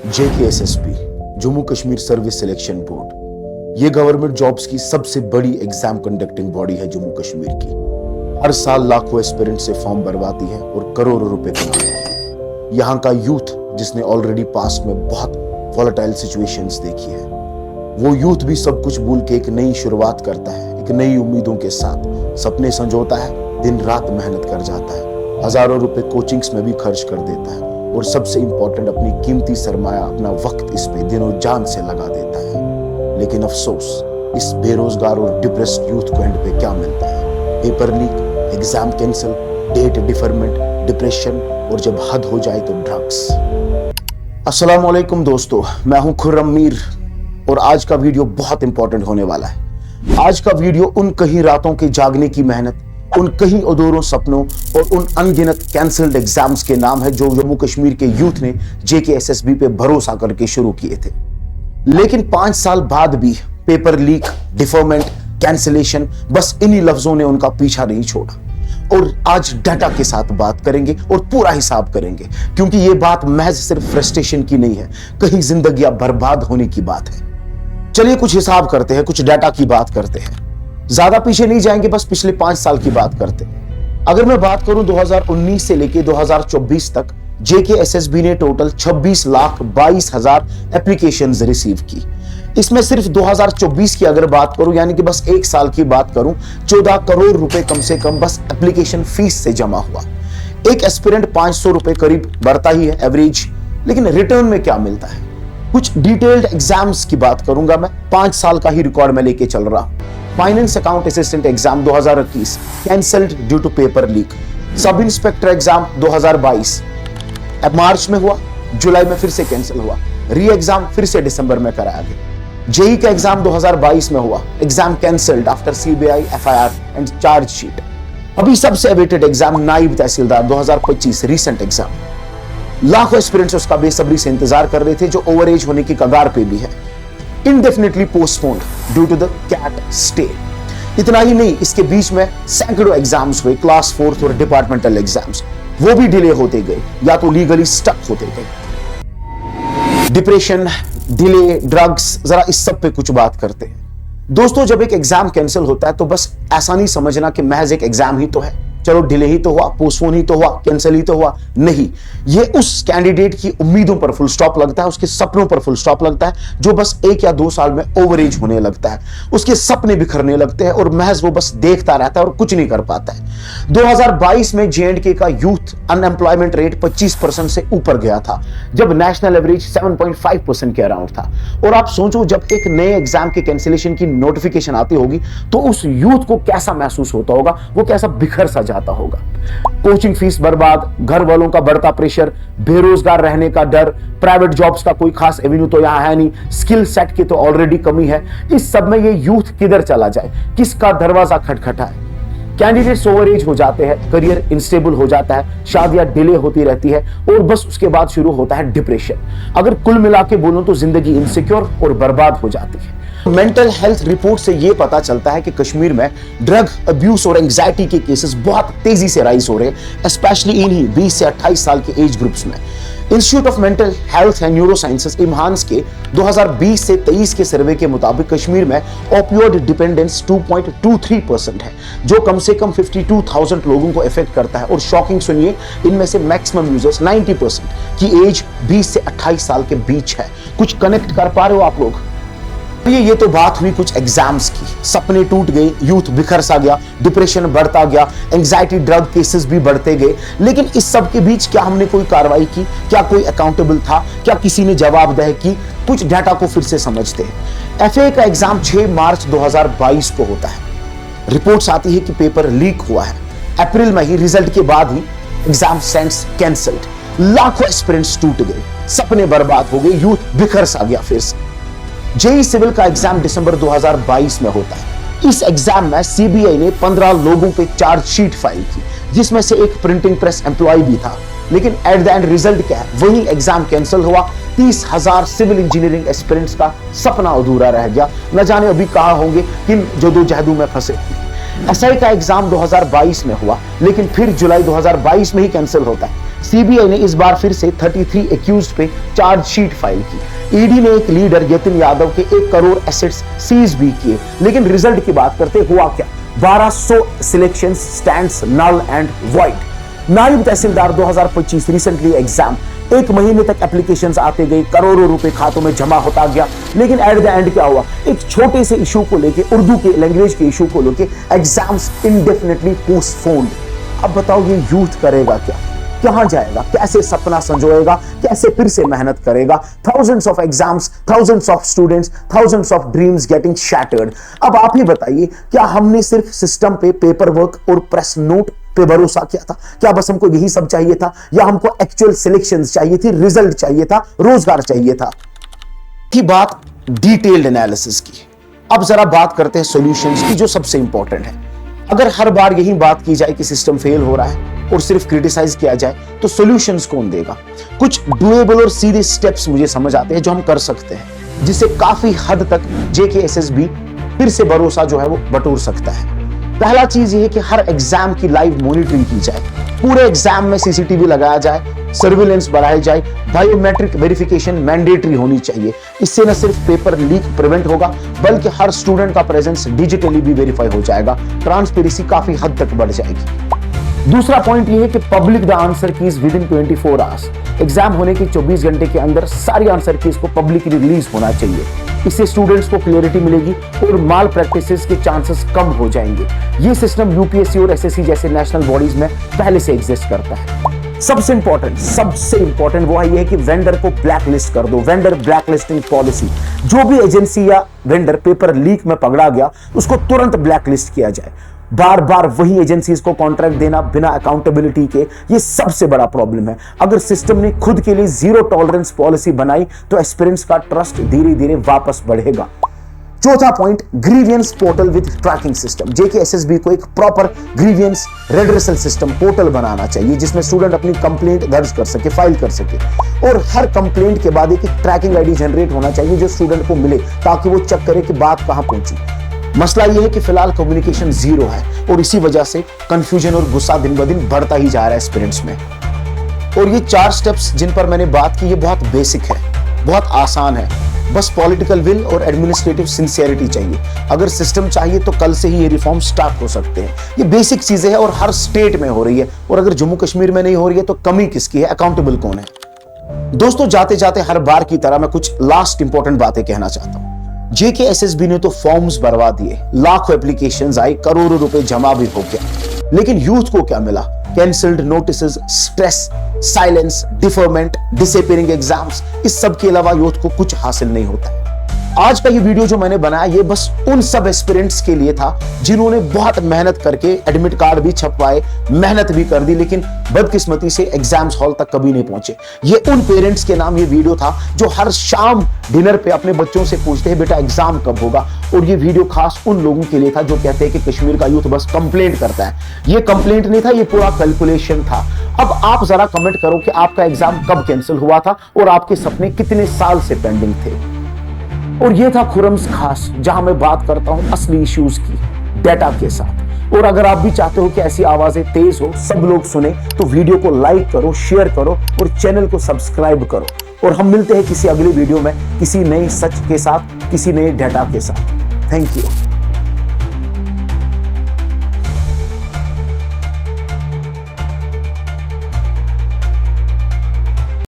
JKSSB Jammu Kashmir service selection board ये government jobs की सबसे बड़ी एग्जाम कंडक्टिंग बॉडी है जम्मू कश्मीर की। हर साल लाखों एस्पिरेंट से फॉर्म भरवाती है और करोड़ों रुपए कमाती है। यहाँ का यूथ जिसने ऑलरेडी पास्ट में बहुत वॉलेटाइल सिचुएशंस देखी है, वो यूथ भी सब कुछ भूल के एक नई शुरुआत करता है। एक नई उम्मीदों के साथ सपने संजोता है, दिन रात मेहनत कर जाता है, हजारों रुपए कोचिंग्स में भी खर्च कर देता है और सबसे इंपॉर्टेंट अपनी कीमती सरमाया, अपना वक्त इस पे दिनों जान से लगा देता है। लेकिन अफसोस, इस बेरोजगार और डिप्रेस्ड यूथ को एंड पे क्या मिलता है? Paper leak, exam cancel, date deferment, depression और जब हद हो जाए तो ड्रग्स। अस्सलाम वालेकुम दोस्तों, मैं हूं खुर्रम मीर और आज का वीडियो बहुत इंपॉर्टेंट होने वाला है। आज का वीडियो उन कई रातों के जागने की मेहनत, उन कई अधूरों सपनों और उन अनगिनत कैंसिल्ड एग्जाम्स के नाम है जो जम्मू कश्मीर के यूथ ने JKSSB पे भरोसा करके शुरू किए थे। लेकिन 5 साल बाद भी पेपर लीक, डिफरमेंट, कैंसिलेशन, बस इन्हीं लफ्जों ने उनका पीछा नहीं छोड़ा। और आज डाटा के साथ बात करेंगे और पूरा हिसाब करेंगे, क्योंकि ये बात महज सिर्फ फ्रस्ट्रेशन की नहीं है, कहीं जिंदगियां बर्बाद होने की बात है। चलिए कुछ हिसाब करते हैं, कुछ डाटा की बात करते हैं। ज्यादा पीछे नहीं जाएंगे, बस पिछले 5 साल की बात करते हैं। अगर मैं बात करूं 2019 से लेके 2024 तक JKSSB ने टोटल 26,22,000 एप्लीकेशंस रिसीव की। इसमें सिर्फ 2024 की अगर बात करूं, यानी कि बस 1 साल की बात करूं, 14 करोड़ रुपए कम से कम बस एप्लीकेशन फीस से जमा हुआ। एक एस्पिरेंट 500 रुपए करीब बढ़ता ही है एवरेज, लेकिन रिटर्न में क्या मिलता है? कुछ डिटेल्ड एग्जाम्स की बात करूंगा मैं, 5 साल का ही रिकॉर्ड में लेके चल रहा हूं। Finance account assistant exam 2021 cancelled due to paper leak. Sub inspector exam 2022 अब मार्च में हुआ, जुलाई में फिर से कैंसिल हुआ। री एग्जाम फिर से दिसंबर में कराया गया। जेई का एग्जाम 2022 में हुआ, exam cancelled after CBI FIR and charge sheet. अभी सबसे अवेटेड एग्जाम नायब तहसीलदार 2025 रीसेंट एग्जाम। लाखों एस्पिरेंट्स उसका बेसब्री से इंतजार कर रहे थे, जो ओवर एज होने की कगार पे भी है। indefinitely postponed due to the CAT stay। इतना ही नहीं, इसके बीच में सैकड़ों एग्जाम्स हुए, क्लास 4th और डिपार्टमेंटल एग्जाम्स, वो भी डिले होते गए या तो लीगली स्टक होते गए। डिप्रेशन, डिले, ड्रग्स, जरा इस सब पे कुछ बात करते हैं। दोस्तों, जब एक एग्जाम कैंसिल होता है तो बस ऐसा नहीं समझना कि महज एक एग्जाम ही तो है, चलो डिले ही तो हुआ, पोस्टपोन ही तो हुआ, कैंसिल ही तो हुआ। नहीं, ये उस कैंडिडेट की उम्मीदों पर फुल स्टॉप लगता है, उसके सपनों पर फुल स्टॉप लगता है, जो बस 1 या 2 साल में ओवरेज होने लगता है। उसके सपने बिखरने लगते हैं और महज वो बस देखता रहता है और कुछ नहीं कर पाता है। 2022 में J&K का यूथ अनएम्प्लॉयमेंट रेट 25% से ऊपर गया था, जब नेशनल एवरेज 7.5% के अराउंड था। और आप सोचो, जब एक नए एग्जाम के कैंसिलेशन की नोटिफिकेशन आती होगी तो उस यूथ को कैसा महसूस होता होगा, वो कैसा बिखर सा जाता होगा। कोचिंग फीस बर्बाद, घर वालों का बढ़ता प्रेशर, बेरोजगार रहने का डर, प्राइवेट जॉब्स का कोई खास एवेन्यू तो यहां है नहीं, स्किल सेट की तो ऑलरेडी कमी है। इस सब में ये यूथ किधर चला जाए, किसका दरवाजा खटखटाए? कैंडिडेट्स ओवर एज हो जाते हैं, करियर इंस्टेबल हो जाता है, शादियां डिले होती रहती है और बस उसके बाद शुरू होता है डिप्रेशन। अगर कुल मिला के बोलूं तो जिंदगी इनसिक्योर और बर्बाद हो जाती है। मेंटल हेल्थ रिपोर्ट से यह पता चलता है कि कश्मीर में ड्रग अब्यूज और एंजाइटी के केसेस बहुत तेजी से राइज हो रहे हैं, स्पेशली इन्हीं 20 से 28 साल के एज ग्रुप्स में। Institute of mental health and neuro sciences IMHANS के 2020 से 23 के सर्वे के मुताबिक कश्मीर में ओपियोइड डिपेंडेंस 2.23% है, जो कम से कम 52,000 लोगों को इफेक्ट करता है। और शॉकिंग सुनिए, इनमें से मैक्सिमम यूजर्स 90% की एज 20 से 28 साल के बीच है। कुछ कनेक्ट कर पा रहे हो आप लोग? ये तो बात हुई कुछ एग्जाम्स की। सपने टूट गए, यूथ बिखर सा गया, डिप्रेशन बढ़ता गया, एंजाइटी, ड्रग केसेस भी बढ़ते गए। लेकिन इस सब के बीच क्या हमने कोई कार्रवाई की? क्या कोई अकाउंटेबल था? क्या किसी ने जवाबदेही की? कुछ डाटा को फिर से समझते हैं। FA का एग्जाम 6 मार्च 2022 को होता है। रिपोर्ट्स आती है कि पेपर लीक हुआ है। अप्रैल में ही, रिजल्ट के बाद ही एग्जाम सेंट्स कैंसल्ड। लाखों एस्पिरेंट्स टूट गए, सपने बर्बाद हो गए, यूथ बिखर सा गया फिर से। जेई सिविल का एग्जाम दिसंबर 2022 में होता है। इस एग्जाम में CBI ने 15 लोगों पे चार्ज शीट फाइल की, जिसमें से एक प्रिंटिंग प्रेस एम्प्लॉय भी था। लेकिन एट द एंड रिजल्ट क्या है? वही एग्जाम कैंसिल हुआ। 30,000 सिविल इंजीनियरिंग एस्पिरेंट्स का सपना अधूरा रह गया। न जाने अभी कहां होंगे, किन जदोजहदों में फंसे। SI का एग्जाम 2022 में हुआ, लेकिन फिर जुलाई 2022 में ही कैंसिल होता है। सीबीआई ने इस बार फिर से 33 एक्यूज्ड पे चार्जशीट फाइल की। ईडी ने एक लीडर यतिन यादव के 1 करोड़ एसेट्स सीज भी किए। लेकिन रिजल्ट की बात करते हुआ क्या, 1200 selection stands null and void. नायब तहसीलदार 2025 रिसेंटली एग्जाम, 1 महीने तक एप्लीकेशंस आते गए, करोड़ों रुपए खातों में जमा होता गया। लेकिन एट द एंड क्या हुआ, एक छोटे से इशू को लेके, उर्दू के लैंग्वेज के इशू को लेके एग्जाम्स इंडेफिनिटली पोस्टपोन्ड। अब बताओ ये यूथ करेगा क्या, कहां जाएगा, कैसे सपना संजोएगा, कैसे फिर से मेहनत करेगा। Thousands of exams, thousands of students, thousands of dreams getting shattered. अब आप ही बताइए, क्या हमने सिर्फ सिस्टम पे पेपर वर्क और प्रेस नोट पे भरोसा किया था? क्या बस हमको यही सब चाहिए था, या हमको एक्चुअल सिलेक्शंस चाहिए थी, रिजल्ट चाहिए था, रोजगार चाहिए था? की बात डिटेल्ड एनालिसिस की। अब जरा बात करते हैं सॉल्यूशंस की, जो सबसे इंपॉर्टेंट है। अगर हर बार यही बात की जाए कि सिस्टम फेल हो रहा है और सिर्फ क्रिटिसाइज किया जाए, तो सॉल्यूशंस कौन देगा? कुछ डुएबल और सीधे स्टेप्स मुझे समझ आते हैं जो हम कर सकते हैं, जिससे काफी हद तक जेकेएसएसबी फिर से भरोसा जो है वो बटोर सकता है। पहला चीज ये है कि हर एग्जाम की लाइव मॉनिटरिंग की जाए, पूरे एग्जाम में सीसीटीवी लगाया जाए, सर्विलेंस बढ़ाई जाए, बायोमेट्रिक वेरिफिकेशन मैंडेटरी होनी चाहिए। इससे न सिर्फ पेपर लीक प्रिवेंट होगा, बल्कि हर स्टूडेंट का प्रेजेंस डिजिटली भी वेरीफाई हो जाएगा, ट्रांसपेरेंसी काफी हद तक बढ़ जाएगी। दूसरा पॉइंट ये है कि public the answer keys with in 24 hours. Exam होने के 24 घंटे के अंदर सारी आंसर कीज को पब्लिकली रिलीज होना चाहिए। इससे स्टूडेंट्स को क्लियरिटी मिलेगी और माल प्रैक्टिसेस के चांसेस कम हो जाएंगे। ये सिस्टम यूपीएससी और एसएससी जैसे नेशनल बॉडीज में पहले से एग्जिस्ट करता है। सबसे इंपॉर्टेंट वो है कि वेंडर को ब्लैक लिस्ट कर दो, वेंडर ब्लैक लिस्टिंग पॉलिसी। जो भी एजेंसी या वेंडर पेपर लीक में पकड़ा गया, उसको तुरंत ब्लैक लिस्ट किया जाए। बार बार वही एजेंसीज को कॉन्ट्रैक्ट देना बिना अकाउंटेबिलिटी के, ये सबसे बड़ा प्रॉब्लम है। अगर सिस्टम ने खुद के लिए जीरो टॉलरेंस पॉलिसी बनाई, तो एस्पिरेंट्स का ट्रस्ट धीरे धीरे वापस बढ़ेगा। चौथा point, grievance portal with tracking system. JKSSB को एक proper grievance redressal system portal बनाना चाहिए, जिसमें स्टूडेंट अपनी कंप्लेंट दर्ज कर सके, फाइल कर सके, और हर कंप्लेंट के बाद एक ट्रैकिंग आईडी जनरेट होना चाहिए जो स्टूडेंट को मिले, ताकि वो चेक करे कि बात कहां पहुंची। मसला यह है कि फिलहाल कम्युनिकेशन जीरो है, और इसी वजह से कंफ्यूजन और गुस्सा दिन ब दिन बढ़ता ही जा रहा है एस्पिरेंट्स में। और ये 4 स्टेप्स जिन पर मैंने बात की, ये बहुत बेसिक है, बहुत आसान है। बस पॉलिटिकल विल और एडमिनिस्ट्रेटिव सिंसियरिटी चाहिए। अगर सिस्टम चाहिए तो कल से ही ये रिफॉर्म स्टार्ट हो सकते हैं। ये बेसिक चीजें हैं और हर स्टेट में हो रही है, और अगर जम्मू कश्मीर में नहीं हो रही है तो कमी किसकी है, अकाउंटेबल कौन है? दोस्तों, जाते जाते हर बार की तरह मैं कुछ लास्ट इंपॉर्टेंट बातें कहना चाहता हूं। जेकेएसएसबी ने तो फॉर्म्स भरवा दिए, लाखों एप्लीकेशंस आई, करोड़ों रुपए जमा भी हो गया, लेकिन यूथ को क्या मिला? Cancelled notices, stress, silence, deferment, disappearing exams. इस सब के अलावा यूथ को कुछ हासिल नहीं होता है। आज का ये वीडियो जो मैंने बनाया, ये बस उन सब एस्पिरेंट्स के लिए था जिन्होंने बहुत मेहनत करके एडमिट कार्ड भी छपवाए, मेहनत भी कर दी, लेकिन बदकिस्मती से एग्जाम्स हॉल तक कभी नहीं पहुंचे। ये उन पेरेंट्स के नाम ये वीडियो था जो हर शाम डिनर पे अपने बच्चों से पूछते हैं, बेटा एग्जाम कब होगा? और ये वीडियो खास उन लोगों के लिए था जो कहते हैं कि कश्मीर का यूथ बस कंप्लेंट करता है। ये कंप्लेंट नहीं था, ये पूरा कैलकुलेशन था। अब आप जरा कमेंट करो कि आपका एग्जाम कब कैंसिल हुआ था और आपके सपने कितने साल से पेंडिंग थे। और ये था खुरम्स खास, जहां मैं बात करता हूं असली इश्यूज की, डेटा के साथ। और अगर आप भी चाहते हो कि ऐसी आवाजें तेज हो, सब लोग सुने, तो वीडियो को लाइक करो, शेयर करो और चैनल को सब्सक्राइब करो। और हम मिलते हैं किसी अगली वीडियो में, किसी नए सच के साथ, किसी नए डेटा के साथ। Thank you.